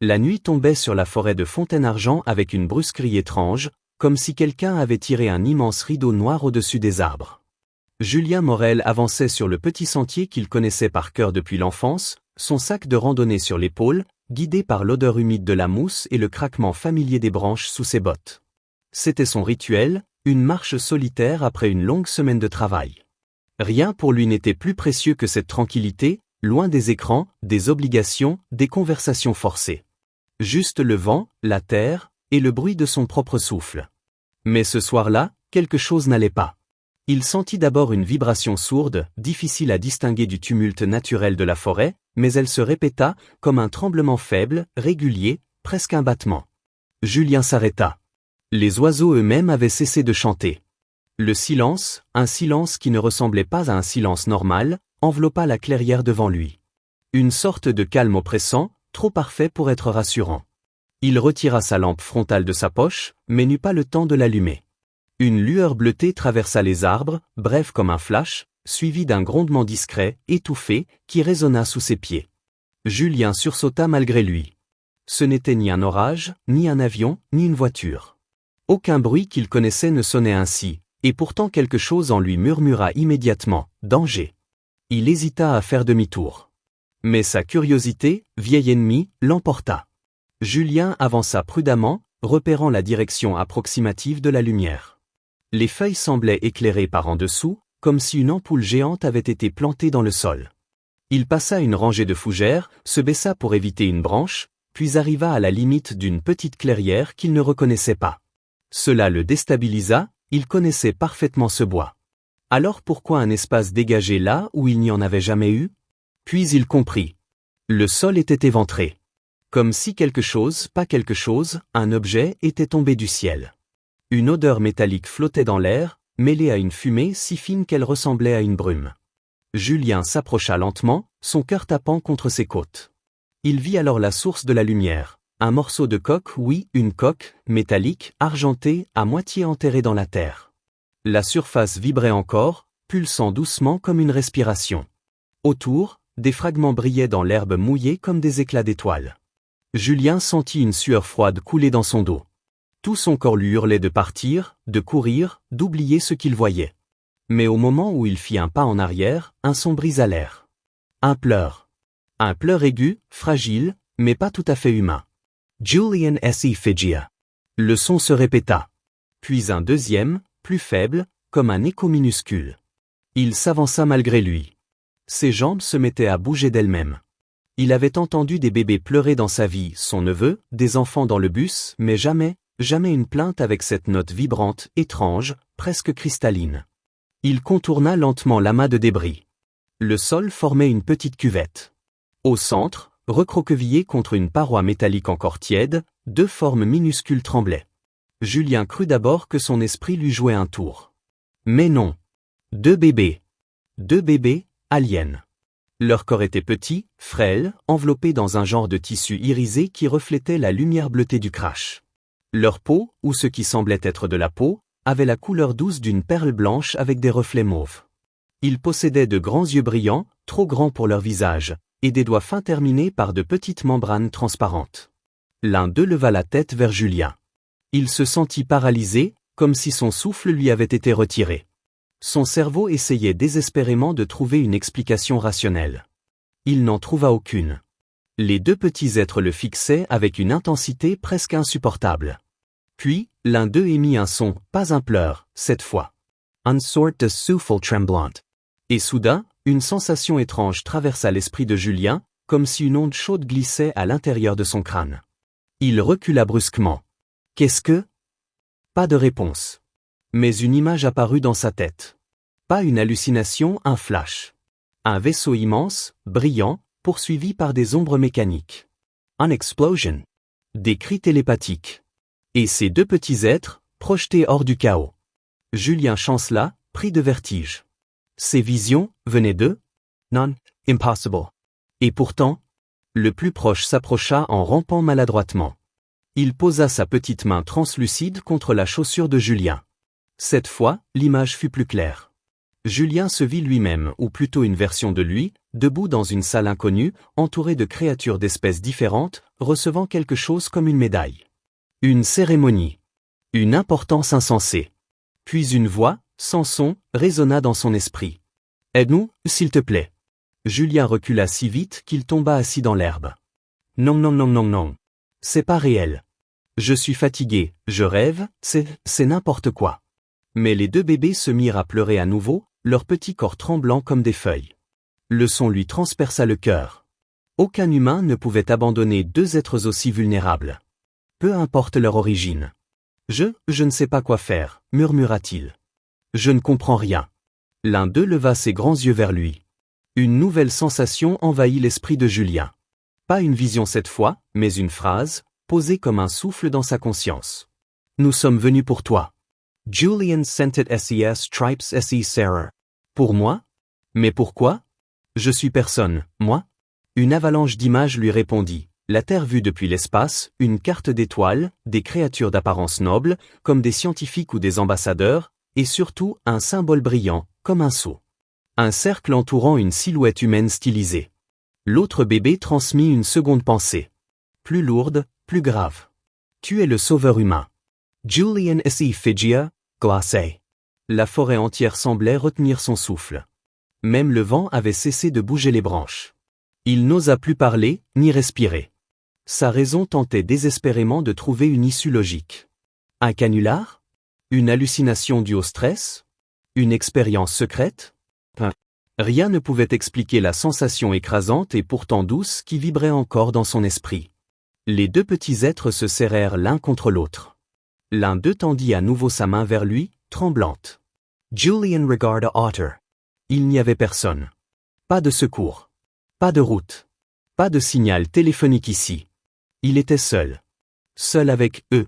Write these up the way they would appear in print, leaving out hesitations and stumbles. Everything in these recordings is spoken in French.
La nuit tombait sur la forêt de Fontaine-Argent avec une brusquerie étrange, comme si quelqu'un avait tiré un immense rideau noir au-dessus des arbres. Julien Morel avançait sur le petit sentier qu'il connaissait par cœur depuis l'enfance, son sac de randonnée sur l'épaule, guidé par l'odeur humide de la mousse et le craquement familier des branches sous ses bottes. C'était son rituel, une marche solitaire après une longue semaine de travail. Rien pour lui n'était plus précieux que cette tranquillité, loin des écrans, des obligations, des conversations forcées. Juste le vent, la terre, et le bruit de son propre souffle. Mais ce soir-là, quelque chose n'allait pas. Il sentit d'abord une vibration sourde, difficile à distinguer du tumulte naturel de la forêt, mais elle se répéta, comme un tremblement faible, régulier, presque un battement. Julien s'arrêta. Les oiseaux eux-mêmes avaient cessé de chanter. Le silence, un silence qui ne ressemblait pas à un silence normal, enveloppa la clairière devant lui. Une sorte de calme oppressant, trop parfait pour être rassurant. Il retira sa lampe frontale de sa poche, mais n'eut pas le temps de l'allumer. Une lueur bleutée traversa les arbres, brève comme un flash, suivi d'un grondement discret, étouffé, qui résonna sous ses pieds. Julien sursauta malgré lui. Ce n'était ni un orage, ni un avion, ni une voiture. Aucun bruit qu'il connaissait ne sonnait ainsi, et pourtant quelque chose en lui murmura immédiatement « Danger ». Il hésita à faire demi-tour. Mais sa curiosité, vieil ennemi, l'emporta. Julien avança prudemment, repérant la direction approximative de la lumière. Les feuilles semblaient éclairées par en dessous, comme si une ampoule géante avait été plantée dans le sol. Il passa une rangée de fougères, se baissa pour éviter une branche, puis arriva à la limite d'une petite clairière qu'il ne reconnaissait pas. Cela le déstabilisa, il connaissait parfaitement ce bois. Alors pourquoi un espace dégagé là où il n'y en avait jamais eu? Puis il comprit. Le sol était éventré. Comme si quelque chose, pas quelque chose, un objet était tombé du ciel. Une odeur métallique flottait dans l'air, mêlée à une fumée si fine qu'elle ressemblait à une brume. Julien s'approcha lentement, son cœur tapant contre ses côtes. Il vit alors la source de la lumière, un morceau de coque, oui, une coque, métallique, argentée, à moitié enterrée dans la terre. La surface vibrait encore, pulsant doucement comme une respiration. Autour, des fragments brillaient dans l'herbe mouillée comme des éclats d'étoiles. Julien sentit une sueur froide couler dans son dos. Tout son corps lui hurlait de partir, de courir, d'oublier ce qu'il voyait. Mais au moment où il fit un pas en arrière, un son brisa l'air. Un pleur. Un pleur aigu, fragile, mais pas tout à fait humain. Julian S.E. Figia. Le son se répéta. Puis un deuxième, plus faible, comme un écho minuscule. Il s'avança malgré lui. Ses jambes se mettaient à bouger d'elles-mêmes. Il avait entendu des bébés pleurer dans sa vie, son neveu, des enfants dans le bus, mais jamais une plainte avec cette note vibrante, étrange, presque cristalline. Il contourna lentement l'amas de débris. Le sol formait une petite cuvette. Au centre, recroquevillé contre une paroi métallique encore tiède, deux formes minuscules tremblaient. Julien crut d'abord que son esprit lui jouait un tour. Mais non. Deux bébés, aliens. Leur corps était petit, frêle, enveloppé dans un genre de tissu irisé qui reflétait la lumière bleutée du crash. Leur peau, ou ce qui semblait être de la peau, avait la couleur douce d'une perle blanche avec des reflets mauves. Ils possédaient de grands yeux brillants, trop grands pour leur visage, et des doigts fins terminés par de petites membranes transparentes. L'un d'eux leva la tête vers Julien. Il se sentit paralysé, comme si son souffle lui avait été retiré. Son cerveau essayait désespérément de trouver une explication rationnelle. Il n'en trouva aucune. Les deux petits êtres le fixaient avec une intensité presque insupportable. Puis, l'un d'eux émit un son, pas un pleur, cette fois. Un sort de souffle tremblant. Et soudain, une sensation étrange traversa l'esprit de Julien, comme si une onde chaude glissait à l'intérieur de son crâne. Il recula brusquement. Qu'est-ce que? Pas de réponse. Mais une image apparut dans sa tête. Pas une hallucination, un flash. Un vaisseau immense, brillant, poursuivi par des ombres mécaniques. An explosion. Des cris télépathiques. Et ces deux petits êtres, projetés hors du chaos. Julien chancela, pris de vertige. Ces visions venaient d'eux? Non, impossible. Et pourtant, le plus proche s'approcha en rampant maladroitement. Il posa sa petite main translucide contre la chaussure de Julien. Cette fois, l'image fut plus claire. Julien se vit lui-même, ou plutôt une version de lui, debout dans une salle inconnue, entouré de créatures d'espèces différentes, recevant quelque chose comme une médaille. Une cérémonie. Une importance insensée. Puis une voix, sans son, résonna dans son esprit. « Aide-nous, s'il te plaît. » Julien recula si vite qu'il tomba assis dans l'herbe. « Non non non non non. C'est pas réel. Je suis fatigué, je rêve, c'est n'importe quoi. » Mais les deux bébés se mirent à pleurer à nouveau, leurs petits corps tremblants comme des feuilles. Le son lui transperça le cœur. Aucun humain ne pouvait abandonner deux êtres aussi vulnérables. Peu importe leur origine. Je ne sais pas quoi faire, murmura-t-il. Je ne comprends rien. L'un d'eux leva ses grands yeux vers lui. Une nouvelle sensation envahit l'esprit de Julien. Pas une vision cette fois, mais une phrase, posée comme un souffle dans sa conscience. Nous sommes venus pour toi. Julian scented SES stripes SE Sarah. Pour moi? Mais pourquoi? Je suis personne, moi? Une avalanche d'images lui répondit. La Terre vue depuis l'espace, une carte d'étoiles, des créatures d'apparence noble, comme des scientifiques ou des ambassadeurs, et surtout un symbole brillant, comme un sceau. Un cercle entourant une silhouette humaine stylisée. L'autre bébé transmit une seconde pensée. Plus lourde, plus grave. Tu es le sauveur humain. Julian S.E. Figia, glacé. La forêt entière semblait retenir son souffle. Même le vent avait cessé de bouger les branches. Il n'osa plus parler, ni respirer. Sa raison tentait désespérément de trouver une issue logique. Un canular? Une hallucination due au stress? Une expérience secrète? Rien ne pouvait expliquer la sensation écrasante et pourtant douce qui vibrait encore dans son esprit. Les deux petits êtres se serrèrent l'un contre l'autre. L'un d'eux tendit à nouveau sa main vers lui, tremblante. Julian regarda Otter. Il n'y avait personne. Pas de secours. Pas de route. Pas de signal téléphonique ici. Il était seul. Seul avec eux.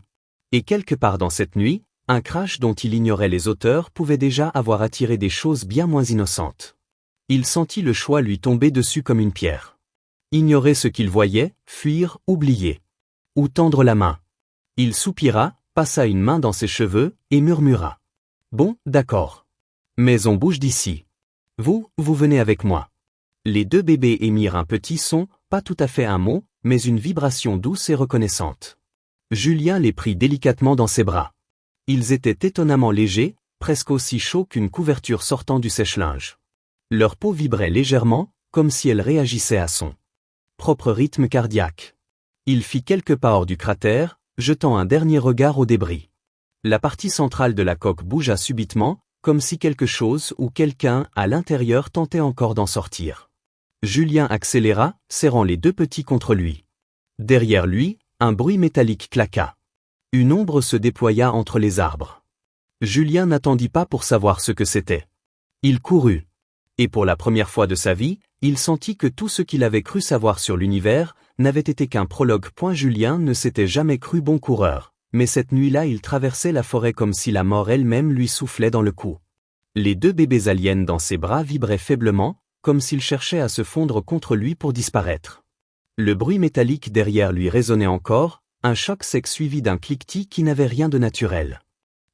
Et quelque part dans cette nuit, un crash dont il ignorait les auteurs pouvait déjà avoir attiré des choses bien moins innocentes. Il sentit le choix lui tomber dessus comme une pierre. Ignorer ce qu'il voyait, fuir, oublier. Ou tendre la main. Il soupira, passa une main dans ses cheveux, et murmura. « Bon, d'accord. Mais on bouge d'ici. Vous venez avec moi. » Les deux bébés émirent un petit son, pas tout à fait un mot, mais une vibration douce et reconnaissante. Julien les prit délicatement dans ses bras. Ils étaient étonnamment légers, presque aussi chauds qu'une couverture sortant du sèche-linge. Leur peau vibrait légèrement, comme si elle réagissait à son propre rythme cardiaque. Il fit quelques pas hors du cratère, jetant un dernier regard aux débris. La partie centrale de la coque bougea subitement, comme si quelque chose ou quelqu'un à l'intérieur tentait encore d'en sortir. Julien accéléra, serrant les deux petits contre lui. Derrière lui, un bruit métallique claqua. Une ombre se déploya entre les arbres. Julien n'attendit pas pour savoir ce que c'était. Il courut. Et pour la première fois de sa vie, il sentit que tout ce qu'il avait cru savoir sur l'univers n'avait été qu'un prologue. Julien ne s'était jamais cru bon coureur, mais cette nuit-là il traversait la forêt comme si la mort elle-même lui soufflait dans le cou. Les deux bébés aliens dans ses bras vibraient faiblement, comme s'ils cherchaient à se fondre contre lui pour disparaître. Le bruit métallique derrière lui résonnait encore, un choc sec suivi d'un cliquetis qui n'avait rien de naturel.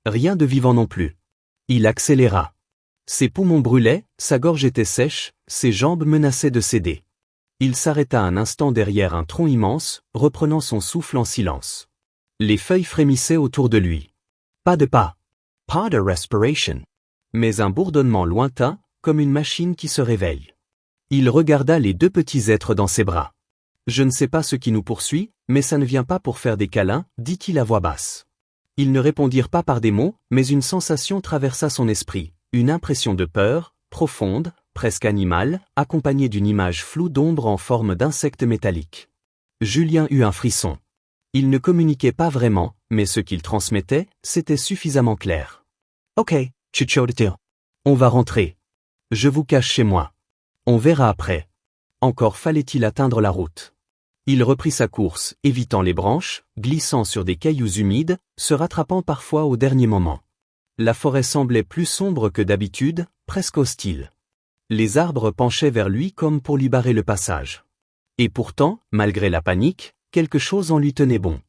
Rien de vivant non plus. Il accéléra. Ses poumons brûlaient, sa gorge était sèche, ses jambes menaçaient de céder. Il s'arrêta un instant derrière un tronc immense, reprenant son souffle en silence. Les feuilles frémissaient autour de lui. Pas de pas. Pas de respiration. Mais un bourdonnement lointain, comme une machine qui se réveille. Il regarda les deux petits êtres dans ses bras. Je ne sais pas ce qui nous poursuit, mais ça ne vient pas pour faire des câlins, dit-il à voix basse. Ils ne répondirent pas par des mots, mais une sensation traversa son esprit. Une impression de peur, profonde, presque animale, accompagnée d'une image floue d'ombre en forme d'insecte métallique. Julien eut un frisson. Il ne communiquait pas vraiment, mais ce qu'il transmettait, c'était suffisamment clair. Ok, chuchote-t-il. On va rentrer. Je vous cache chez moi. On verra après. Encore fallait-il atteindre la route. Il reprit sa course, évitant les branches, glissant sur des cailloux humides, se rattrapant parfois au dernier moment. La forêt semblait plus sombre que d'habitude, presque hostile. Les arbres penchaient vers lui comme pour lui barrer le passage. Et pourtant, malgré la panique, quelque chose en lui tenait bon.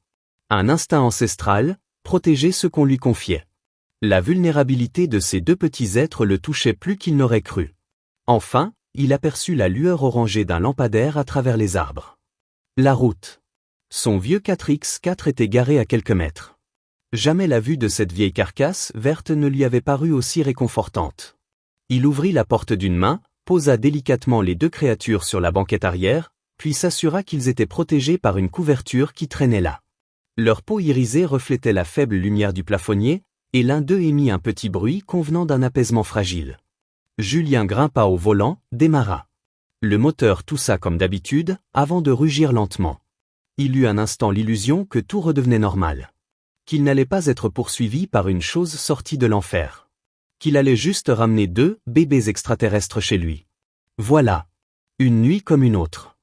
Un instinct ancestral, protéger ce qu'on lui confiait. La vulnérabilité de ces deux petits êtres le touchait plus qu'il n'aurait cru. Enfin, il aperçut la lueur orangée d'un lampadaire à travers les arbres. La route. Son vieux 4x4 était garé à quelques mètres. Jamais la vue de cette vieille carcasse verte ne lui avait paru aussi réconfortante. Il ouvrit la porte d'une main, posa délicatement les deux créatures sur la banquette arrière, puis s'assura qu'ils étaient protégés par une couverture qui traînait là. Leur peau irisée reflétait la faible lumière du plafonnier, et l'un d'eux émit un petit bruit convenant d'un apaisement fragile. Julien grimpa au volant, démarra. Le moteur toussa comme d'habitude, avant de rugir lentement. Il eut un instant l'illusion que tout redevenait normal. Qu'il n'allait pas être poursuivi par une chose sortie de l'enfer. Qu'il allait juste ramener 2 bébés extraterrestres chez lui. Voilà. Une nuit comme une autre.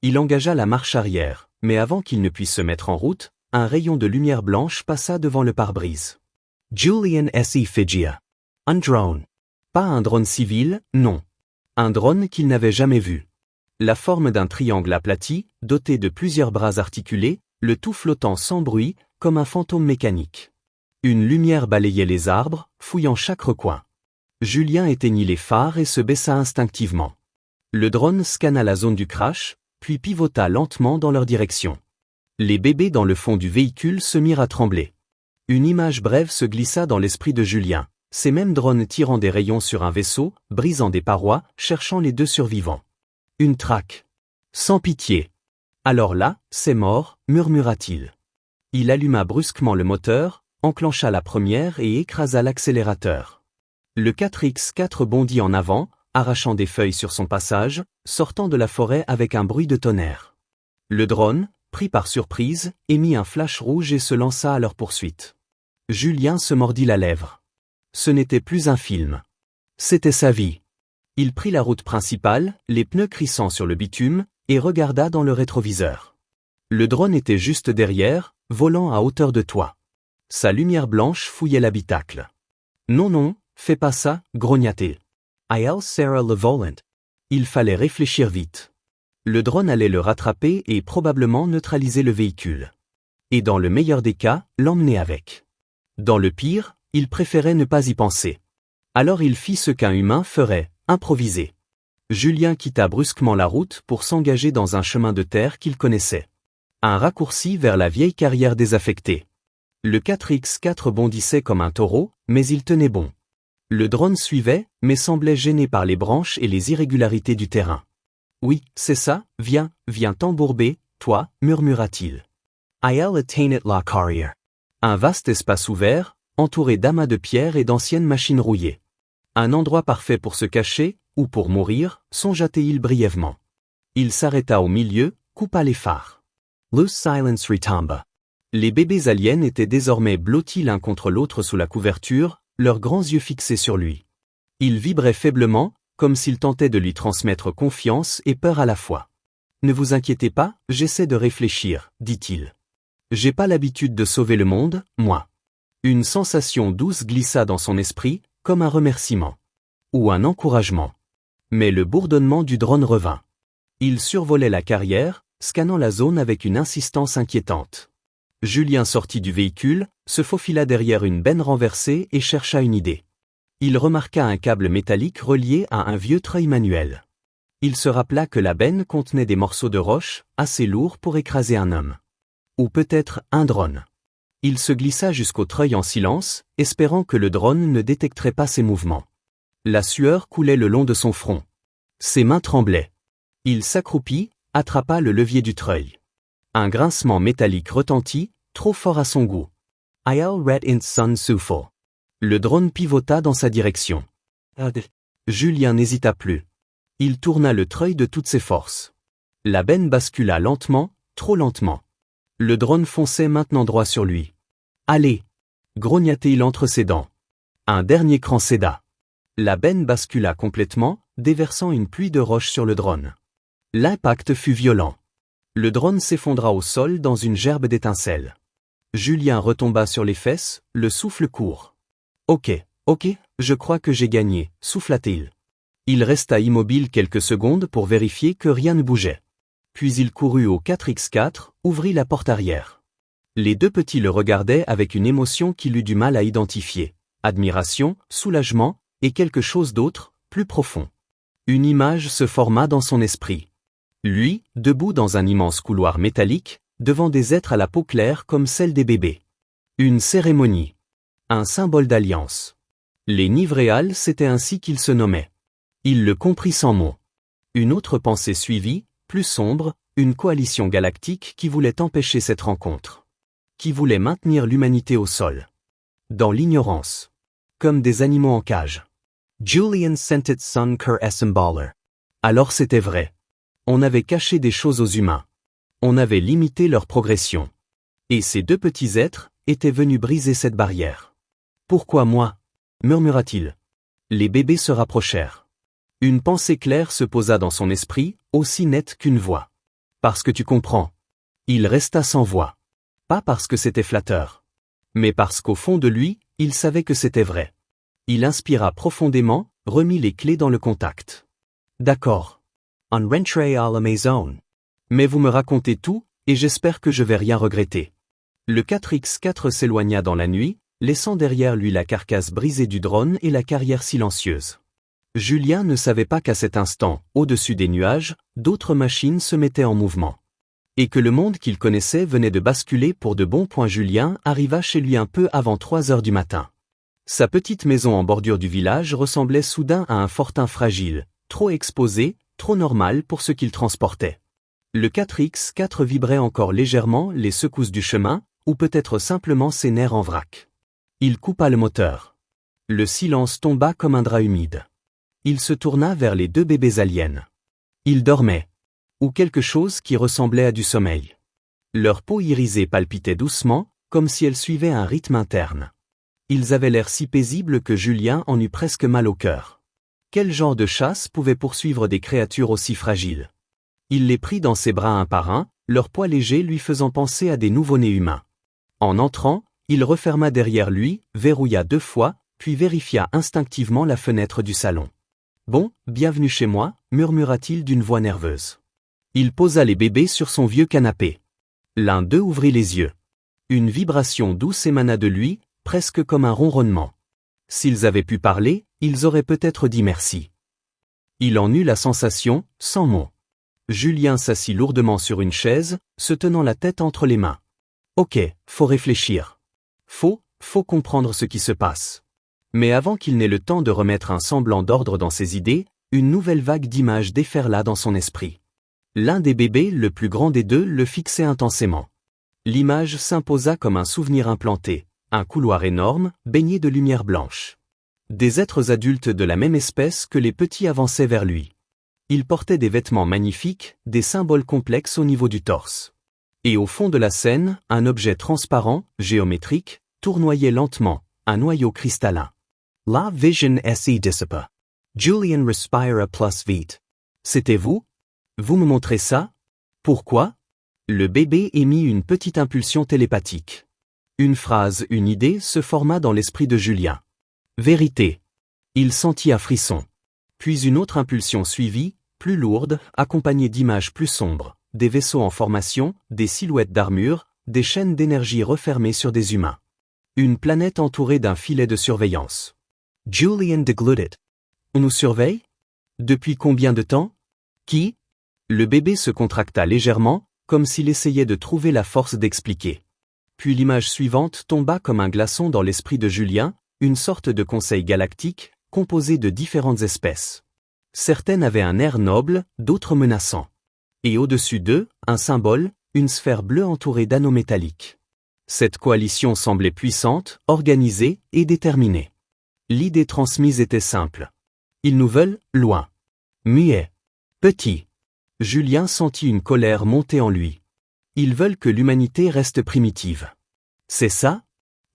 Il engagea la marche arrière, mais avant qu'il ne puisse se mettre en route, un rayon de lumière blanche passa devant le pare-brise. Julian S.E. Figia. Un drone. Pas un drone civil, non. Un drone qu'il n'avait jamais vu. La forme d'un triangle aplati, doté de plusieurs bras articulés, le tout flottant sans bruit, comme un fantôme mécanique. Une lumière balayait les arbres, fouillant chaque recoin. Julien éteignit les phares et se baissa instinctivement. Le drone scanna la zone du crash, puis pivota lentement dans leur direction. Les bébés dans le fond du véhicule se mirent à trembler. Une image brève se glissa dans l'esprit de Julien, ces mêmes drones tirant des rayons sur un vaisseau, brisant des parois, cherchant les 2 survivants. Une traque. Sans pitié. Alors là, c'est mort, murmura-t-il. Il alluma brusquement le moteur, enclencha la première et écrasa l'accélérateur. Le 4x4 bondit en avant, arrachant des feuilles sur son passage, sortant de la forêt avec un bruit de tonnerre. Le drone, pris par surprise, émit un flash rouge et se lança à leur poursuite. Julien se mordit la lèvre. Ce n'était plus un film. C'était sa vie. Il prit la route principale, les pneus crissant sur le bitume, et regarda dans le rétroviseur. Le drone était juste derrière, volant à hauteur de toit. Sa lumière blanche fouillait l'habitacle. « Non, non, fais pas ça, grogna-t-il. I'll Sarah le volant. » Il fallait réfléchir vite. Le drone allait le rattraper et probablement neutraliser le véhicule. Et dans le meilleur des cas, l'emmener avec. Dans le pire, il préférait ne pas y penser. Alors il fit ce qu'un humain ferait, improviser. Julien quitta brusquement la route pour s'engager dans un chemin de terre qu'il connaissait. Un raccourci vers la vieille carrière désaffectée. Le 4x4 bondissait comme un taureau, mais il tenait bon. Le drone suivait, mais semblait gêné par les branches et les irrégularités du terrain. « Oui, c'est ça, viens t'embourber, toi, murmura-t-il. I'll attain it la carrière. » Un vaste espace ouvert, entouré d'amas de pierres et d'anciennes machines rouillées. Un endroit parfait pour se cacher, ou pour mourir, songea-t-il brièvement. Il s'arrêta au milieu, coupa les phares. Loose silence retumba. Les bébés aliens étaient désormais blottis l'un contre l'autre sous la couverture, leurs grands yeux fixés sur lui. Ils vibraient faiblement, comme s'ils tentaient de lui transmettre confiance et peur à la fois. « Ne vous inquiétez pas, j'essaie de réfléchir, dit-il. J'ai pas l'habitude de sauver le monde, moi. » Une sensation douce glissa dans son esprit, comme un remerciement. Ou un encouragement. Mais le bourdonnement du drone revint. Il survolait la carrière, scannant la zone avec une insistance inquiétante. Julien sortit du véhicule, se faufila derrière une benne renversée et chercha une idée. Il remarqua un câble métallique relié à un vieux treuil manuel. Il se rappela que la benne contenait des morceaux de roche, assez lourds pour écraser un homme. Ou peut-être un drone. Il se glissa jusqu'au treuil en silence, espérant que le drone ne détecterait pas ses mouvements. La sueur coulait le long de son front. Ses mains tremblaient. Il s'accroupit, attrapa le levier du treuil. Un grincement métallique retentit, trop fort à son goût. I'll red in sun souffle. Le drone pivota dans sa direction. Julien n'hésita plus. Il tourna le treuil de toutes ses forces. La benne bascula lentement, trop lentement. Le drone fonçait maintenant droit sur lui. « Allez !» grogna-t-il entre ses dents. Un dernier cran céda. La benne bascula complètement, déversant une pluie de roches sur le drone. L'impact fut violent. Le drone s'effondra au sol dans une gerbe d'étincelles. Julien retomba sur les fesses, le souffle court. « Ok, je crois que j'ai gagné », souffla-t-il. Il resta immobile quelques secondes pour vérifier que rien ne bougeait. Puis il courut au 4x4, ouvrit la porte arrière. Les 2 petits le regardaient avec une émotion qu'il eut du mal à identifier. Admiration, soulagement, et quelque chose d'autre, plus profond. Une image se forma dans son esprit. Lui, debout dans un immense couloir métallique, devant des êtres à la peau claire comme celle des bébés. Une cérémonie. Un symbole d'alliance. Les Nivréals, c'était ainsi qu'ils se nommaient. Il le comprit sans mots. Une autre pensée suivit, plus sombre, une coalition galactique qui voulait empêcher cette rencontre. Qui voulait maintenir l'humanité au sol. Dans l'ignorance. Comme des animaux en cage. Julian sentit son cœur s'emballer. Alors c'était vrai. On avait caché des choses aux humains. On avait limité leur progression. Et ces deux petits êtres étaient venus briser cette barrière. Pourquoi moi? Murmura-t-il. Les bébés se rapprochèrent. Une pensée claire se posa dans son esprit, aussi nette qu'une voix. Parce que tu comprends. Il resta sans voix. Pas parce que c'était flatteur. Mais parce qu'au fond de lui, il savait que c'était vrai. Il inspira profondément, remit les clés dans le contact. D'accord. On rentré à la maison. Mais vous me racontez tout, et j'espère que je vais rien regretter. Le 4X4 s'éloigna dans la nuit, laissant derrière lui la carcasse brisée du drone et la carrière silencieuse. Julien ne savait pas qu'à cet instant, au-dessus des nuages, d'autres machines se mettaient en mouvement. Et que le monde qu'il connaissait venait de basculer pour de bons points. Julien arriva chez lui un peu avant 3 heures du matin. Sa petite maison en bordure du village ressemblait soudain à un fortin fragile, trop exposé, trop normal pour ce qu'il transportait. Le 4X4 vibrait encore légèrement les secousses du chemin, ou peut-être simplement ses nerfs en vrac. Il coupa le moteur. Le silence tomba comme un drap humide. Il se tourna vers les deux bébés aliens. Ils dormaient. Ou quelque chose qui ressemblait à du sommeil. Leur peau irisée palpitait doucement, comme si elle suivait un rythme interne. Ils avaient l'air si paisibles que Julien en eut presque mal au cœur. Quel genre de chasse pouvait poursuivre des créatures aussi fragiles? Il les prit dans ses bras un par un, leur poids léger lui faisant penser à des nouveau-nés humains. En entrant, il referma derrière lui, verrouilla 2 fois, puis vérifia instinctivement la fenêtre du salon. « Bon, bienvenue chez moi », murmura-t-il d'une voix nerveuse. Il posa les bébés sur son vieux canapé. L'un d'eux ouvrit les yeux. Une vibration douce émana de lui, presque comme un ronronnement. S'ils avaient pu parler, ils auraient peut-être dit merci. Il en eut la sensation, sans mots. Julien s'assit lourdement sur une chaise, se tenant la tête entre les mains. Ok, faut réfléchir. Faut comprendre ce qui se passe. Mais avant qu'il n'ait le temps de remettre un semblant d'ordre dans ses idées, une nouvelle vague d'images déferla dans son esprit. L'un des bébés, le plus grand des deux, le fixait intensément. L'image s'imposa comme un souvenir implanté, un couloir énorme, baigné de lumière blanche. Des êtres adultes de la même espèce que les petits avançaient vers lui. Ils portaient des vêtements magnifiques, des symboles complexes au niveau du torse. Et au fond de la scène, un objet transparent, géométrique, tournoyait lentement, un noyau cristallin. La vision se dissipa. Julian respira plus vite. C'était vous? Vous me montrez ça? Pourquoi? Le bébé émit une petite impulsion télépathique. Une phrase, une idée se forma dans l'esprit de Julien. Vérité. Il sentit un frisson. Puis une autre impulsion suivit, plus lourde, accompagnée d'images plus sombres, des vaisseaux en formation, des silhouettes d'armure, des chaînes d'énergie refermées sur des humains. Une planète entourée d'un filet de surveillance. Julian deglutit. On nous surveille? Depuis combien de temps? Qui? Le bébé se contracta légèrement, comme s'il essayait de trouver la force d'expliquer. Puis l'image suivante tomba comme un glaçon dans l'esprit de Julien, une sorte de conseil galactique, composé de différentes espèces. Certaines avaient un air noble, d'autres menaçants. Et au-dessus d'eux, un symbole, une sphère bleue entourée d'anneaux métalliques. Cette coalition semblait puissante, organisée et déterminée. L'idée transmise était simple. Ils nous veulent, loin. Muets. Petits. Julien sentit une colère monter en lui. Ils veulent que l'humanité reste primitive. C'est ça?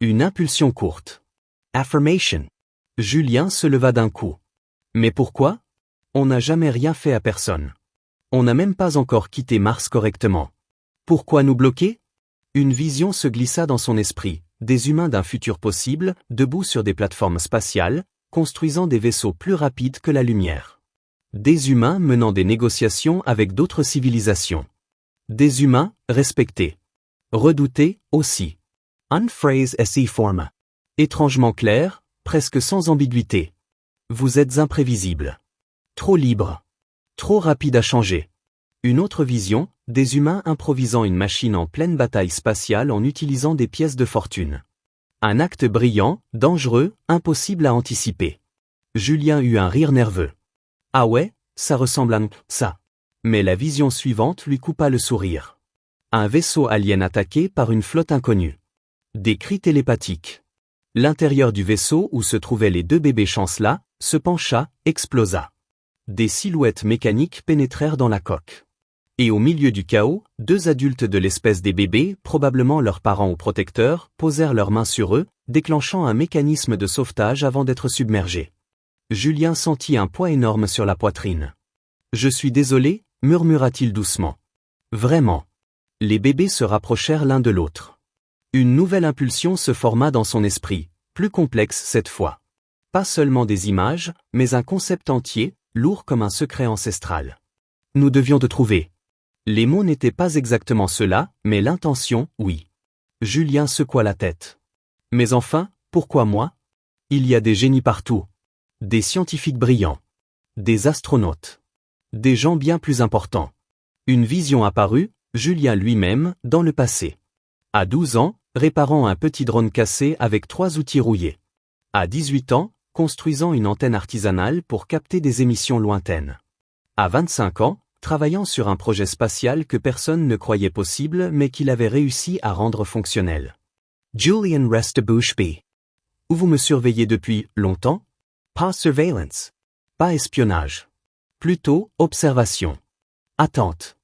Une impulsion courte. Affirmation. Julien se leva d'un coup. Mais pourquoi? On n'a jamais rien fait à personne. On n'a même pas encore quitté Mars correctement. Pourquoi nous bloquer? Une vision se glissa dans son esprit, des humains d'un futur possible, debout sur des plateformes spatiales, construisant des vaisseaux plus rapides que la lumière. Des humains menant des négociations avec d'autres civilisations. Des humains, respectés. Redoutés, aussi. Une phrase si forma. Étrangement clair, presque sans ambiguïté. Vous êtes imprévisible. Trop libre. Trop rapide à changer. Une autre vision, des humains improvisant une machine en pleine bataille spatiale en utilisant des pièces de fortune. Un acte brillant, dangereux, impossible à anticiper. Julien eut un rire nerveux. Ah ouais, ça ressemble à ça. Mais la vision suivante lui coupa le sourire. Un vaisseau alien attaqué par une flotte inconnue. Des cris télépathiques. L'intérieur du vaisseau où se trouvaient les deux bébés chancelats, se pencha, explosa. Des silhouettes mécaniques pénétrèrent dans la coque. Et au milieu du chaos, deux adultes de l'espèce des bébés, probablement leurs parents ou protecteurs, posèrent leurs mains sur eux, déclenchant un mécanisme de sauvetage avant d'être submergés. Julien sentit un poids énorme sur la poitrine. « Je suis désolé », murmura-t-il doucement. Vraiment. Les bébés se rapprochèrent l'un de l'autre. Une nouvelle impulsion se forma dans son esprit, plus complexe cette fois. Pas seulement des images, mais un concept entier, lourd comme un secret ancestral. Nous devions te trouver. Les mots n'étaient pas exactement cela, mais l'intention, oui. Julien secoua la tête. Mais enfin, pourquoi moi? Il y a des génies partout. Des scientifiques brillants. Des astronautes. Des gens bien plus importants. Une vision apparut, Julien lui-même, dans le passé. À 12 ans, réparant un petit drone cassé avec 3 outils rouillés. À 18 ans, construisant une antenne artisanale pour capter des émissions lointaines. À 25 ans, travaillant sur un projet spatial que personne ne croyait possible mais qu'il avait réussi à rendre fonctionnel. Julian Restabushby. Où vous me surveillez depuis longtemps? Pas surveillance. Pas espionnage. Plutôt observation. Attente.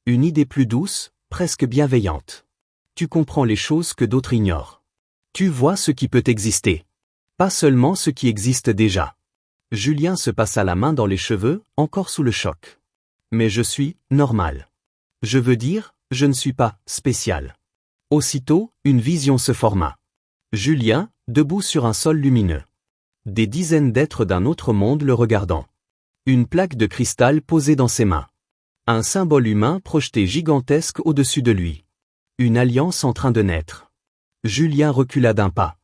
Une idée plus douce, presque bienveillante. Tu comprends les choses que d'autres ignorent. Tu vois ce qui peut exister. Pas seulement ce qui existe déjà. Julien se passa la main dans les cheveux, encore sous le choc. Mais je suis normal. Je veux dire, je ne suis pas spécial. Aussitôt, une vision se forma. Julien, debout sur un sol lumineux. Des dizaines d'êtres d'un autre monde le regardant. Une plaque de cristal posée dans ses mains. Un symbole humain projeté gigantesque au-dessus de lui. Une alliance en train de naître. Julien recula d'un pas.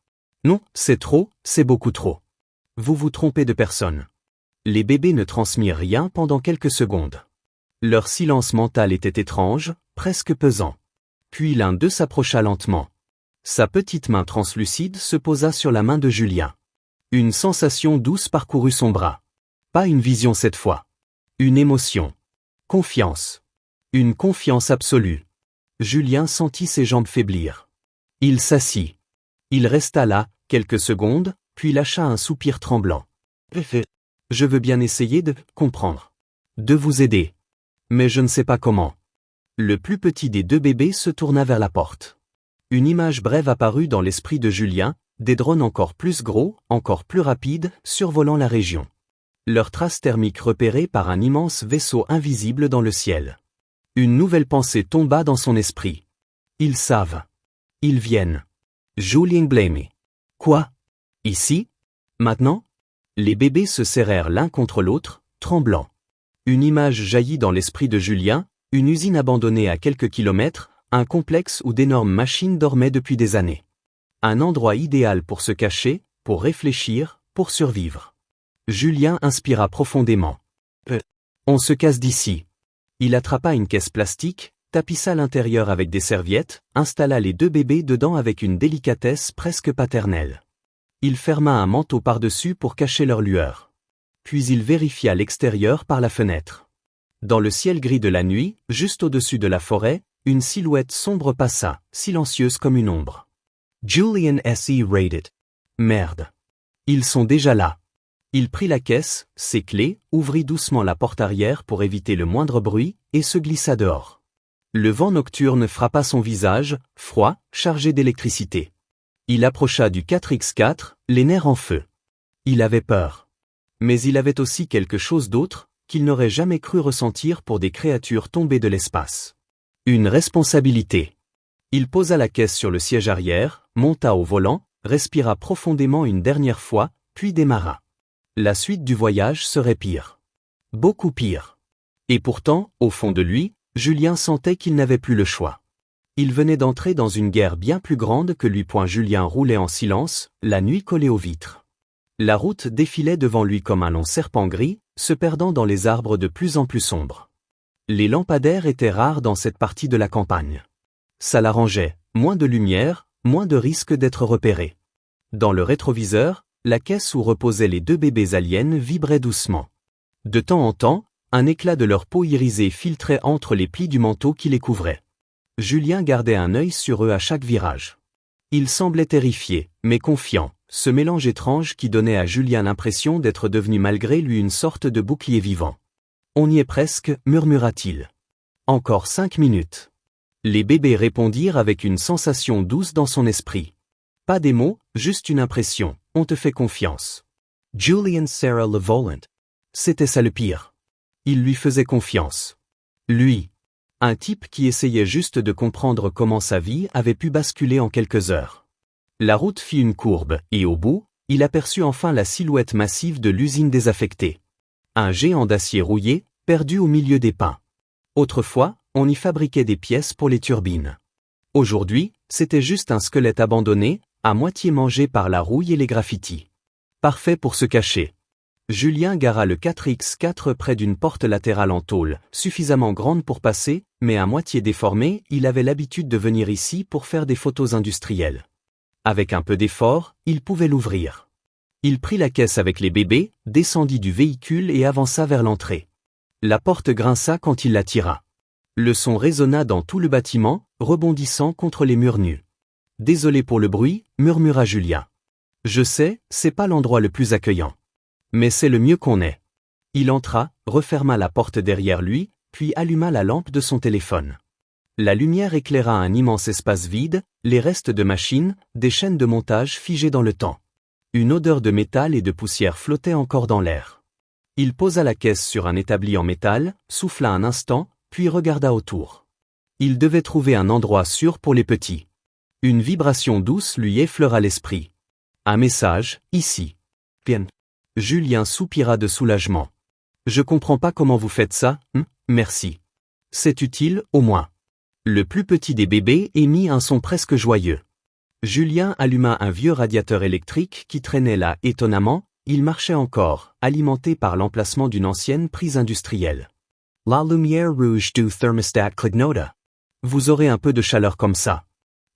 Non, c'est trop, c'est beaucoup trop. Vous vous trompez de personne. Les bébés ne transmirent rien pendant quelques secondes. Leur silence mental était étrange, presque pesant. Puis l'un d'eux s'approcha lentement. Sa petite main translucide se posa sur la main de Julien. Une sensation douce parcourut son bras. Pas une vision cette fois. Une émotion. Confiance. Une confiance absolue. Julien sentit ses jambes faiblir. Il s'assit. Il resta là, quelques secondes, puis lâcha un soupir tremblant. Je veux bien essayer de comprendre. De vous aider. Mais je ne sais pas comment. Le plus petit des deux bébés se tourna vers la porte. Une image brève apparut dans l'esprit de Julien, des drones encore plus gros, encore plus rapides, survolant la région. Leurs traces thermiques repérées par un immense vaisseau invisible dans le ciel. Une nouvelle pensée tomba dans son esprit. Ils savent. Ils viennent. Julien blâmé. Quoi? Ici? Maintenant? Les bébés se serrèrent l'un contre l'autre, tremblants. Une image jaillit dans l'esprit de Julien, une usine abandonnée à quelques kilomètres, un complexe où d'énormes machines dormaient depuis des années. Un endroit idéal pour se cacher, pour réfléchir, pour survivre. Julien inspira profondément. On se casse d'ici. Il attrapa une caisse plastique, tapissa l'intérieur avec des serviettes, installa les deux bébés dedans avec une délicatesse presque paternelle. Il ferma un manteau par-dessus pour cacher leur lueur. Puis il vérifia l'extérieur par la fenêtre. Dans le ciel gris de la nuit, juste au-dessus de la forêt, une silhouette sombre passa, silencieuse comme une ombre. Julian S.E. rated. Merde. Ils sont déjà là. Il prit la caisse, ses clés, ouvrit doucement la porte arrière pour éviter le moindre bruit, et se glissa dehors. Le vent nocturne frappa son visage, froid, chargé d'électricité. Il approcha du 4x4, les nerfs en feu. Il avait peur. Mais il avait aussi quelque chose d'autre, qu'il n'aurait jamais cru ressentir pour des créatures tombées de l'espace. Une responsabilité. Il posa la caisse sur le siège arrière, monta au volant, respira profondément une dernière fois, puis démarra. La suite du voyage serait pire. Beaucoup pire. Et pourtant, au fond de lui, Julien sentait qu'il n'avait plus le choix. Il venait d'entrer dans une guerre bien plus grande que lui. Julien roulait en silence, la nuit collée aux vitres. La route défilait devant lui comme un long serpent gris, se perdant dans les arbres de plus en plus sombres. Les lampadaires étaient rares dans cette partie de la campagne. Ça l'arrangeait, moins de lumière, moins de risque d'être repéré. Dans le rétroviseur, la caisse où reposaient les 2 bébés aliens vibrait doucement. De temps en temps, un éclat de leur peau irisée filtrait entre les plis du manteau qui les couvrait. Julien gardait un œil sur eux à chaque virage. Il semblait terrifié, mais confiant, ce mélange étrange qui donnait à Julien l'impression d'être devenu malgré lui une sorte de bouclier vivant. « On y est presque » murmura-t-il. « Encore 5 minutes. » Les bébés répondirent avec une sensation douce dans son esprit. Pas des mots, juste une impression, on te fait confiance. Julian Sarah Levolant. C'était ça le pire. Il lui faisait confiance. Lui. Un type qui essayait juste de comprendre comment sa vie avait pu basculer en quelques heures. La route fit une courbe, et au bout, il aperçut enfin la silhouette massive de l'usine désaffectée. Un géant d'acier rouillé, perdu au milieu des pins. Autrefois, on y fabriquait des pièces pour les turbines. Aujourd'hui, c'était juste un squelette abandonné, à moitié mangé par la rouille et les graffitis. Parfait pour se cacher. Julien gara le 4x4 près d'une porte latérale en tôle, suffisamment grande pour passer, mais à moitié déformée, il avait l'habitude de venir ici pour faire des photos industrielles. Avec un peu d'effort, il pouvait l'ouvrir. Il prit la caisse avec les bébés, descendit du véhicule et avança vers l'entrée. La porte grinça quand il la tira. Le son résonna dans tout le bâtiment, rebondissant contre les murs nus. « Désolé pour le bruit » murmura Julien. « Je sais, c'est pas l'endroit le plus accueillant. Mais c'est le mieux qu'on ait. » Il entra, referma la porte derrière lui, puis alluma la lampe de son téléphone. La lumière éclaira un immense espace vide, les restes de machines, des chaînes de montage figées dans le temps. Une odeur de métal et de poussière flottait encore dans l'air. Il posa la caisse sur un établi en métal, souffla un instant, puis regarda autour. Il devait trouver un endroit sûr pour les petits. Une vibration douce lui effleura l'esprit. Un message, ici. Bien. Julien soupira de soulagement. Je comprends pas comment vous faites ça, merci. C'est utile, au moins. Le plus petit des bébés émit un son presque joyeux. Julien alluma un vieux radiateur électrique qui traînait là étonnamment, il marchait encore, alimenté par l'emplacement d'une ancienne prise industrielle. La lumière rouge du thermostat clignote. Vous aurez un peu de chaleur comme ça.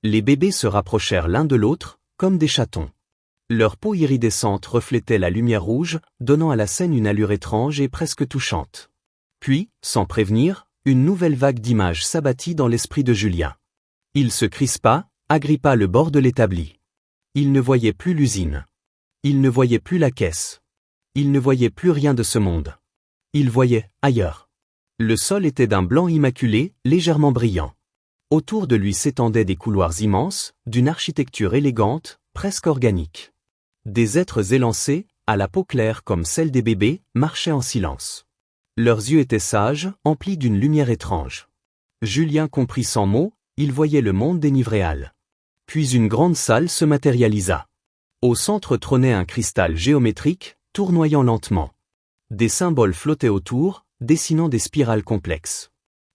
Les bébés se rapprochèrent l'un de l'autre, comme des chatons. Leur peau iridescente reflétait la lumière rouge, donnant à la scène une allure étrange et presque touchante. Puis, sans prévenir, une nouvelle vague d'images s'abattit dans l'esprit de Julien. Il se crispa, agrippa le bord de l'établi. Il ne voyait plus l'usine. Il ne voyait plus la caisse. Il ne voyait plus rien de ce monde. Il voyait ailleurs. Le sol était d'un blanc immaculé, légèrement brillant. Autour de lui s'étendaient des couloirs immenses, d'une architecture élégante, presque organique. Des êtres élancés, à la peau claire comme celle des bébés, marchaient en silence. Leurs yeux étaient sages, emplis d'une lumière étrange. Julien comprit sans mots, il voyait le monde des Nivréal. Puis une grande salle se matérialisa. Au centre trônait un cristal géométrique, tournoyant lentement. Des symboles flottaient autour, dessinant des spirales complexes.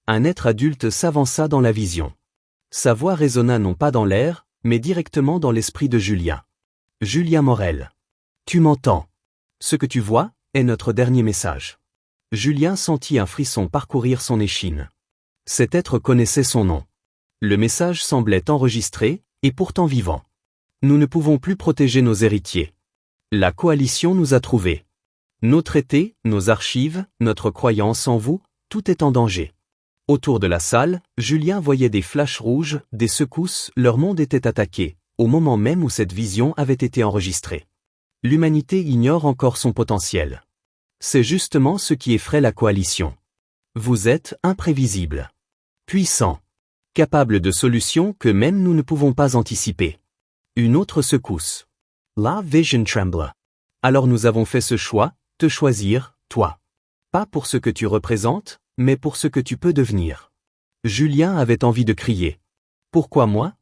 Un être adulte s'avança dans la vision. Sa voix résonna non pas dans l'air, mais directement dans l'esprit de Julien. Julien Morel. Tu m'entends? Ce que tu vois est notre dernier message. Julien sentit un frisson parcourir son échine. Cet être connaissait son nom. Le message semblait enregistré, et pourtant vivant. Nous ne pouvons plus protéger nos héritiers. La coalition nous a trouvés. Nos traités, nos archives, notre croyance en vous, tout est en danger. Autour de la salle, Julien voyait des flashs rouges, des secousses, leur monde était attaqué, au moment même où cette vision avait été enregistrée. L'humanité ignore encore son potentiel. C'est justement ce qui effraie la coalition. Vous êtes imprévisible. Puissant. Capable de solutions que même nous ne pouvons pas anticiper. Une autre secousse. La vision tremble. Alors nous avons fait ce choix, te choisir, toi. Pas pour ce que tu représentes, mais pour ce que tu peux devenir. Julien avait envie de crier. Pourquoi moi?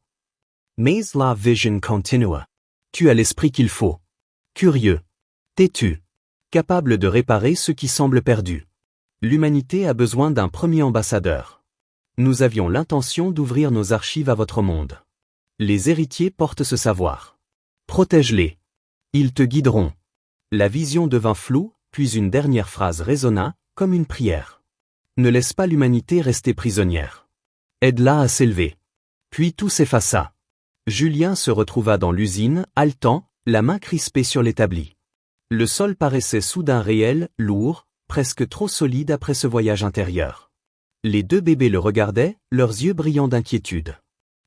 Mais la vision continua. Tu as l'esprit qu'il faut. Curieux. Têtu. Capable de réparer ce qui semble perdu. L'humanité a besoin d'un premier ambassadeur. Nous avions l'intention d'ouvrir nos archives à votre monde. Les héritiers portent ce savoir. Protège-les. Ils te guideront. La vision devint floue, puis une dernière phrase résonna, comme une prière. Ne laisse pas l'humanité rester prisonnière. Aide-la à s'élever. Puis tout s'effaça. Julien se retrouva dans l'usine, haletant, la main crispée sur l'établi. Le sol paraissait soudain réel, lourd, presque trop solide après ce voyage intérieur. Les deux bébés le regardaient, leurs yeux brillants d'inquiétude.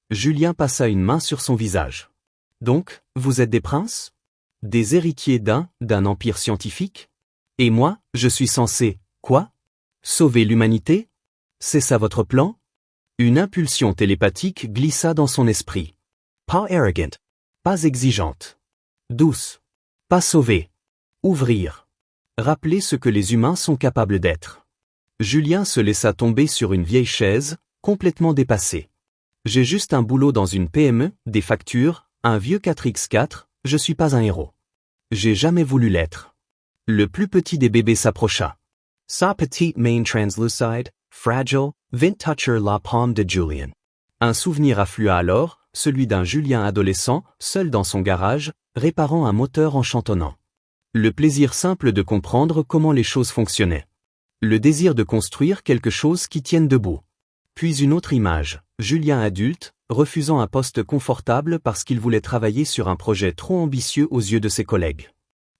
Julien passa une main sur son visage. Donc, vous êtes des princes? Des héritiers d'un empire scientifique? Et moi, je suis censé, quoi? Sauver l'humanité? C'est ça votre plan? Une impulsion télépathique glissa dans son esprit. Pas arrogant. Pas exigeante. Douce. Pas sauver. Ouvrir. Rappeler ce que les humains sont capables d'être. Julien se laissa tomber sur une vieille chaise, complètement dépassé. J'ai juste un boulot dans une PME, des factures, un vieux 4x4, je suis pas un héros. J'ai jamais voulu l'être. Le plus petit des bébés s'approcha. Sa petite main translucide, fragile, vint toucher la paume de Julien. Un souvenir afflua alors, celui d'un Julien adolescent, seul dans son garage, réparant un moteur en chantonnant. Le plaisir simple de comprendre comment les choses fonctionnaient. Le désir de construire quelque chose qui tienne debout. Puis une autre image, Julien adulte, refusant un poste confortable parce qu'il voulait travailler sur un projet trop ambitieux aux yeux de ses collègues.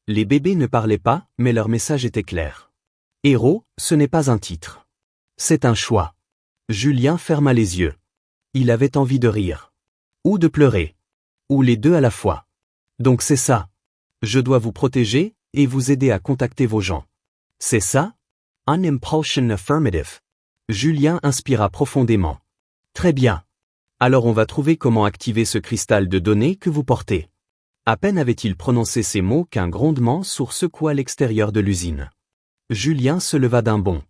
Les bébés ne parlaient pas, mais leur message était clair. Héros, ce n'est pas un titre. C'est un choix. Julien ferma les yeux. Il avait envie de rire. Ou de pleurer. Ou les deux à la fois. Donc c'est ça. Je dois vous protéger, et vous aider à contacter vos gens. C'est ça? An impulsion affirmative. Julien inspira profondément. Très bien. Alors on va trouver comment activer ce cristal de données que vous portez. À peine avait-il prononcé ces mots qu'un grondement sourd secoua l'extérieur de l'usine. Julien se leva d'un bond.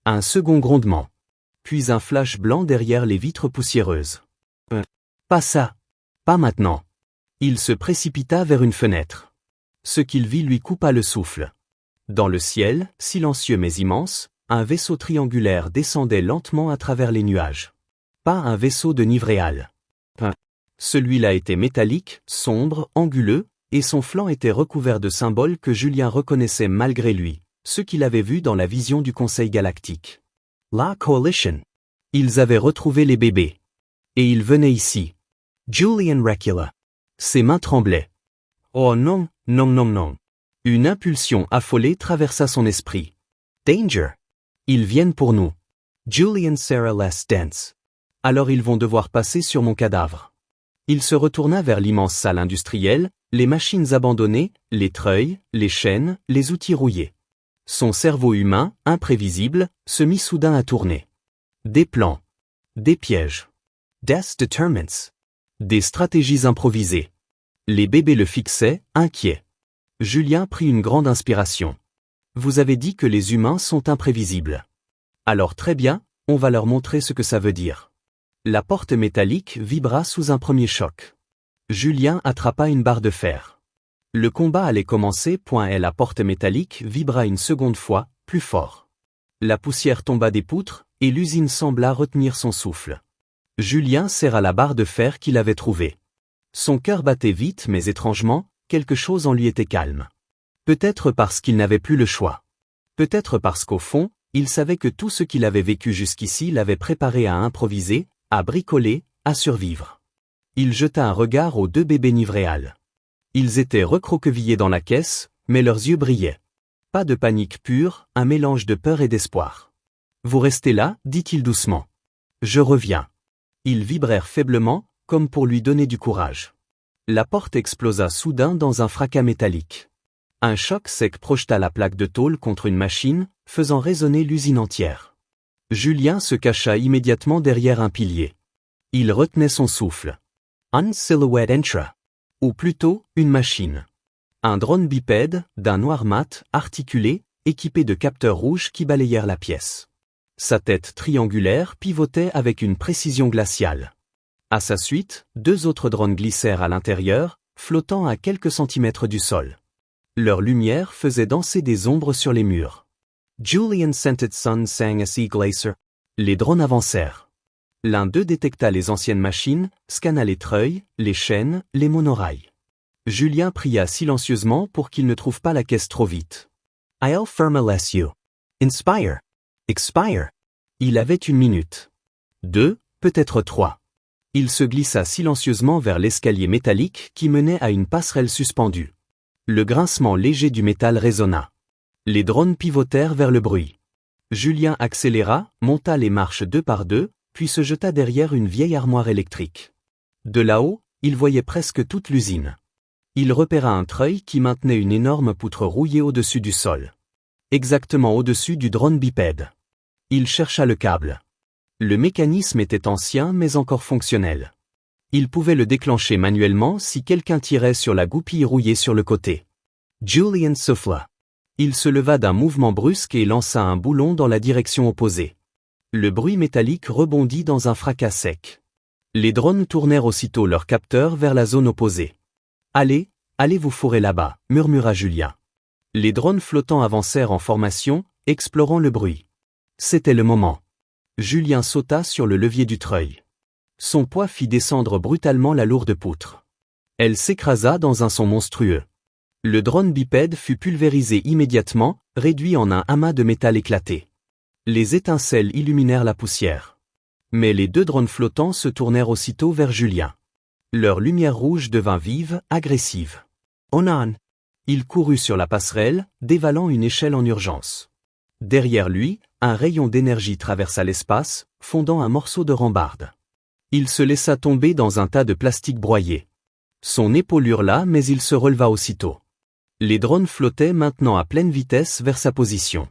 Un second grondement. Puis un flash blanc derrière les vitres poussiéreuses. Pas ça. Pas maintenant. Il se précipita vers une fenêtre. Ce qu'il vit lui coupa le souffle. Dans le ciel, silencieux mais immense, un vaisseau triangulaire descendait lentement à travers les nuages. Pas un vaisseau de Nivréal. Celui-là était métallique, sombre, anguleux, et son flanc était recouvert de symboles que Julien reconnaissait malgré lui, ceux qu'il avait vus dans la vision du Conseil galactique. La Coalition. Ils avaient retrouvé les bébés. Et ils venaient ici. Julian Recula. Ses mains tremblaient. Oh non, non, non, non. Une impulsion affolée traversa son esprit. Danger. Ils viennent pour nous. Julian Sarah less dense. Alors ils vont devoir passer sur mon cadavre. Il se retourna vers l'immense salle industrielle, les machines abandonnées, les treuils, les chaînes, les outils rouillés. Son cerveau humain, imprévisible, se mit soudain à tourner. Des plans. Des pièges. Death determines. Des stratégies improvisées. Les bébés le fixaient, inquiets. Julien prit une grande inspiration. Vous avez dit que les humains sont imprévisibles. Alors très bien, on va leur montrer ce que ça veut dire. La porte métallique vibra sous un premier choc. Julien attrapa une barre de fer. Le combat allait commencer. Et la porte métallique vibra une seconde fois, plus fort. La poussière tomba des poutres, et l'usine sembla retenir son souffle. Julien serra la barre de fer qu'il avait trouvée. Son cœur battait vite mais étrangement, quelque chose en lui était calme. Peut-être parce qu'il n'avait plus le choix. Peut-être parce qu'au fond, il savait que tout ce qu'il avait vécu jusqu'ici l'avait préparé à improviser, à bricoler, à survivre. Il jeta un regard aux deux bébés Nivréal. Ils étaient recroquevillés dans la caisse, mais leurs yeux brillaient. Pas de panique pure, un mélange de peur et d'espoir. Vous restez là, dit-il doucement. Je reviens. Ils vibrèrent faiblement, comme pour lui donner du courage. La porte explosa soudain dans un fracas métallique. Un choc sec projeta la plaque de tôle contre une machine, faisant résonner l'usine entière. Julien se cacha immédiatement derrière un pilier. Il retenait son souffle. Un silhouette entra. Ou plutôt, une machine. Un drone bipède, d'un noir mat, articulé, équipé de capteurs rouges qui balayèrent la pièce. Sa tête triangulaire pivotait avec une précision glaciale. À sa suite, deux autres drones glissèrent à l'intérieur, flottant à quelques centimètres du sol. Leur lumière faisait danser des ombres sur les murs. Julian Scented Sun sang a sea glacier. Les drones avancèrent. L'un d'eux détecta les anciennes machines, scanna les treuils, les chaînes, les monorails. Julien pria silencieusement pour qu'il ne trouve pas la caisse trop vite. I'll less you. Inspire. Expire. Il avait 1 minute. 2, peut-être 3. Il se glissa silencieusement vers l'escalier métallique qui menait à une passerelle suspendue. Le grincement léger du métal résonna. Les drones pivotèrent vers le bruit. Julien accéléra, monta les marches 2 par 2, puis se jeta derrière une vieille armoire électrique. De là-haut, il voyait presque toute l'usine. Il repéra un treuil qui maintenait une énorme poutre rouillée au-dessus du sol. Exactement au-dessus du drone bipède. Il chercha le câble. Le mécanisme était ancien mais encore fonctionnel. Il pouvait le déclencher manuellement si quelqu'un tirait sur la goupille rouillée sur le côté. Julian souffla. Il se leva d'un mouvement brusque et lança un boulon dans la direction opposée. Le bruit métallique rebondit dans un fracas sec. Les drones tournèrent aussitôt leurs capteurs vers la zone opposée. « Allez vous fourrer là-bas » murmura Julien. Les drones flottants avancèrent en formation, explorant le bruit. C'était le moment. Julien sauta sur le levier du treuil. Son poids fit descendre brutalement la lourde poutre. Elle s'écrasa dans un son monstrueux. Le drone bipède fut pulvérisé immédiatement, réduit en un amas de métal éclaté. Les étincelles illuminèrent la poussière. Mais les 2 drones flottants se tournèrent aussitôt vers Julien. Leur lumière rouge devint vive, agressive. Onan! Il courut sur la passerelle, dévalant une échelle en urgence. Derrière lui, un rayon d'énergie traversa l'espace, fondant un morceau de rambarde. Il se laissa tomber dans un tas de plastique broyé. Son épaule hurla mais il se releva aussitôt. Les drones flottaient maintenant à pleine vitesse vers sa position.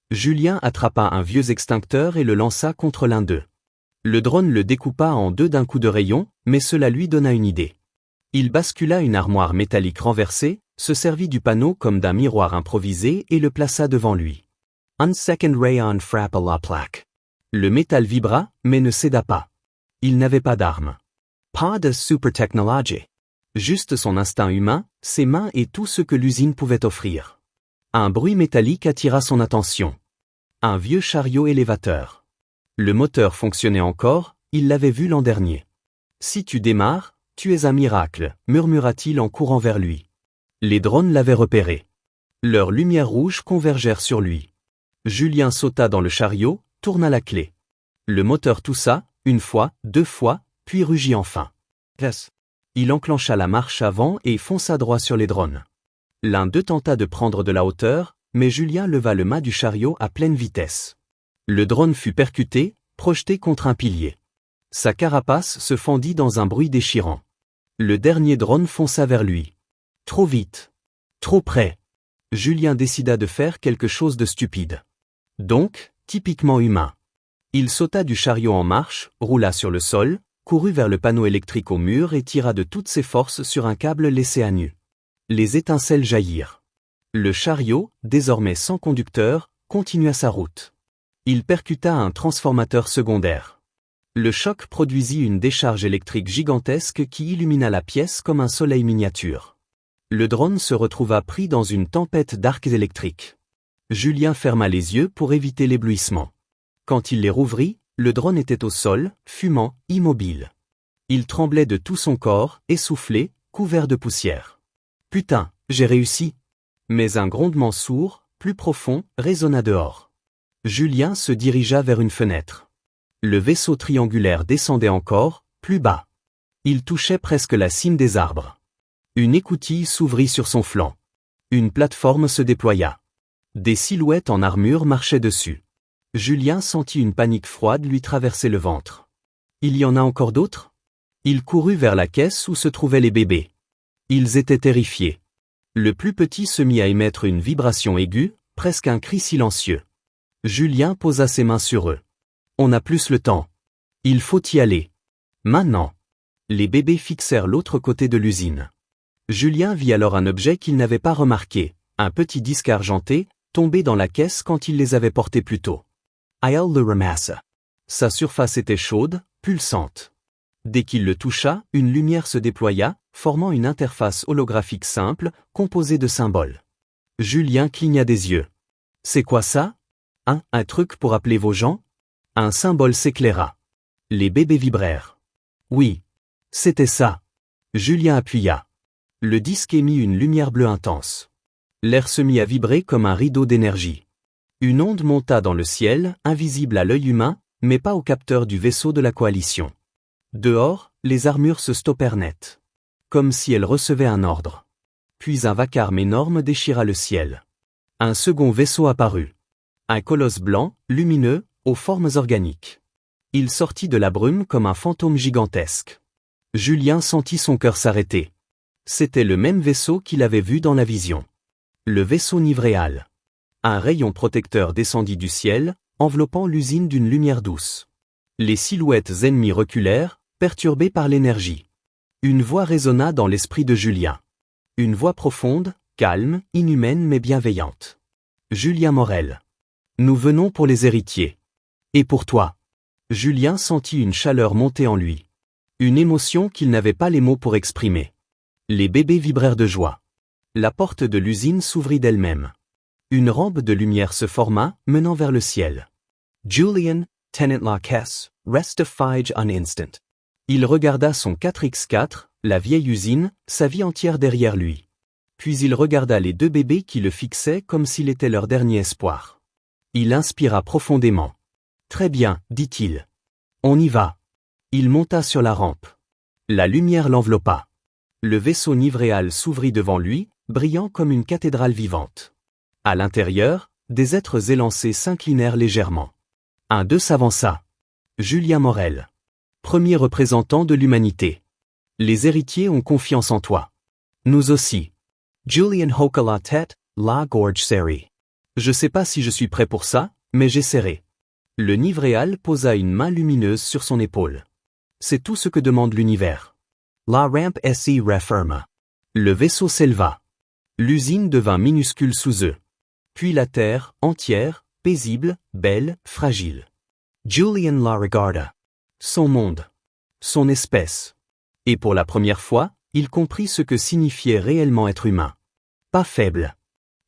Julien attrapa un vieux extincteur et le lança contre l'un d'eux. Le drone le découpa en 2 d'un coup de rayon, mais cela lui donna une idée. Il bascula une armoire métallique renversée, se servit du panneau comme d'un miroir improvisé et le plaça devant lui. Un second rayon frappe à la plaque. Le métal vibra, mais ne céda pas. Il n'avait pas d'arme. Pas de super technologie. Juste son instinct humain, ses mains et tout ce que l'usine pouvait offrir. Un bruit métallique attira son attention. Un vieux chariot élévateur. Le moteur fonctionnait encore, il l'avait vu l'an dernier. « Si tu démarres, tu es un miracle », murmura-t-il en courant vers lui. Les drones l'avaient repéré. Leurs lumières rouges convergèrent sur lui. Julien sauta dans le chariot, tourna la clé. Le moteur toussa, 1 fois, 2 fois, puis rugit enfin. Il enclencha la marche avant et fonça droit sur les drones. L'un d'eux tenta de prendre de la hauteur, mais Julien leva le mât du chariot à pleine vitesse. Le drone fut percuté, projeté contre un pilier. Sa carapace se fendit dans un bruit déchirant. Le dernier drone fonça vers lui. Trop vite. Trop près. Julien décida de faire quelque chose de stupide. Donc, typiquement humain. Il sauta du chariot en marche, roula sur le sol, courut vers le panneau électrique au mur et tira de toutes ses forces sur un câble laissé à nu. Les étincelles jaillirent. Le chariot, désormais sans conducteur, continua sa route. Il percuta un transformateur secondaire. Le choc produisit une décharge électrique gigantesque qui illumina la pièce comme un soleil miniature. Le drone se retrouva pris dans une tempête d'arcs électriques. Julien ferma les yeux pour éviter l'éblouissement. Quand il les rouvrit, le drone était au sol, fumant, immobile. Il tremblait de tout son corps, essoufflé, couvert de poussière. « Putain, j'ai réussi !» Mais un grondement sourd, plus profond, résonna dehors. Julien se dirigea vers une fenêtre. Le vaisseau triangulaire descendait encore, plus bas. Il touchait presque la cime des arbres. Une écoutille s'ouvrit sur son flanc. Une plateforme se déploya. Des silhouettes en armure marchaient dessus. Julien sentit une panique froide lui traverser le ventre. Il y en a encore d'autres ? Il courut vers la caisse où se trouvaient les bébés. Ils étaient terrifiés. Le plus petit se mit à émettre une vibration aiguë, presque un cri silencieux. Julien posa ses mains sur eux. On n'a plus le temps. Il faut y aller. Maintenant. Les bébés fixèrent l'autre côté de l'usine. Julien vit alors un objet qu'il n'avait pas remarqué, un petit disque argenté, tombé dans la caisse quand il les avait portés plus tôt. I'll le ramassa. Sa surface était chaude, pulsante. Dès qu'il le toucha, une lumière se déploya, formant une interface holographique simple, composée de symboles. Julien cligna des yeux. « C'est quoi ça ? Un truc pour appeler vos gens ?» Un symbole s'éclaira. Les bébés vibrèrent. Oui. C'était ça. Julien appuya. Le disque émit une lumière bleue intense. L'air se mit à vibrer comme un rideau d'énergie. Une onde monta dans le ciel, invisible à l'œil humain, mais pas au capteur du vaisseau de la coalition. Dehors, les armures se stoppèrent net. Comme si elles recevaient un ordre. Puis un vacarme énorme déchira le ciel. Un second vaisseau apparut. Un colosse blanc, lumineux, aux formes organiques. Il sortit de la brume comme un fantôme gigantesque. Julien sentit son cœur s'arrêter. C'était le même vaisseau qu'il avait vu dans la vision. Le vaisseau Nivréal. Un rayon protecteur descendit du ciel, enveloppant l'usine d'une lumière douce. Les silhouettes ennemies reculèrent, perturbées par l'énergie. Une voix résonna dans l'esprit de Julien. Une voix profonde, calme, inhumaine mais bienveillante. Julien Morel. Nous venons pour les héritiers. Et pour toi. Julien sentit une chaleur monter en lui. Une émotion qu'il n'avait pas les mots pour exprimer. Les bébés vibrèrent de joie. La porte de l'usine s'ouvrit d'elle-même. Une rampe de lumière se forma, menant vers le ciel. Julian, Tenant Lacesse, restifige un instant. Il regarda son 4x4, la vieille usine, sa vie entière derrière lui. Puis il regarda les deux bébés qui le fixaient comme s'il était leur dernier espoir. Il inspira profondément. Très bien, dit-il. On y va. Il monta sur la rampe. La lumière l'enveloppa. Le vaisseau Nivréal s'ouvrit devant lui, brillant comme une cathédrale vivante. À l'intérieur, des êtres élancés s'inclinèrent légèrement. Un d'eux s'avança. Julien Morel. Premier représentant de l'humanité. Les héritiers ont confiance en toi. Nous aussi. Julian hoka la tête, la gorge serrée. Je sais pas si je suis prêt pour ça, mais j'essaierai. Le Nivréal posa une main lumineuse sur son épaule. C'est tout ce que demande l'univers. La rampe s'y referma. Le vaisseau s'éleva. L'usine devint minuscule sous eux. Puis la terre, entière, paisible, belle, fragile. Julian la regarda. Son monde. Son espèce. Et pour la première fois, il comprit ce que signifiait réellement être humain. Pas faible.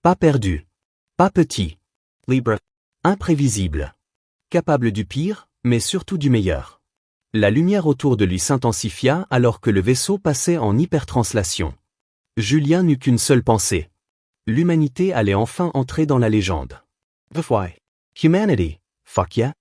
Pas perdu. Pas petit. Libre. Imprévisible. Capable du pire, mais surtout du meilleur. La lumière autour de lui s'intensifia alors que le vaisseau passait en hypertranslation. Julien n'eut qu'une seule pensée. L'humanité allait enfin entrer dans la légende. The why. Humanity. Fuck yeah.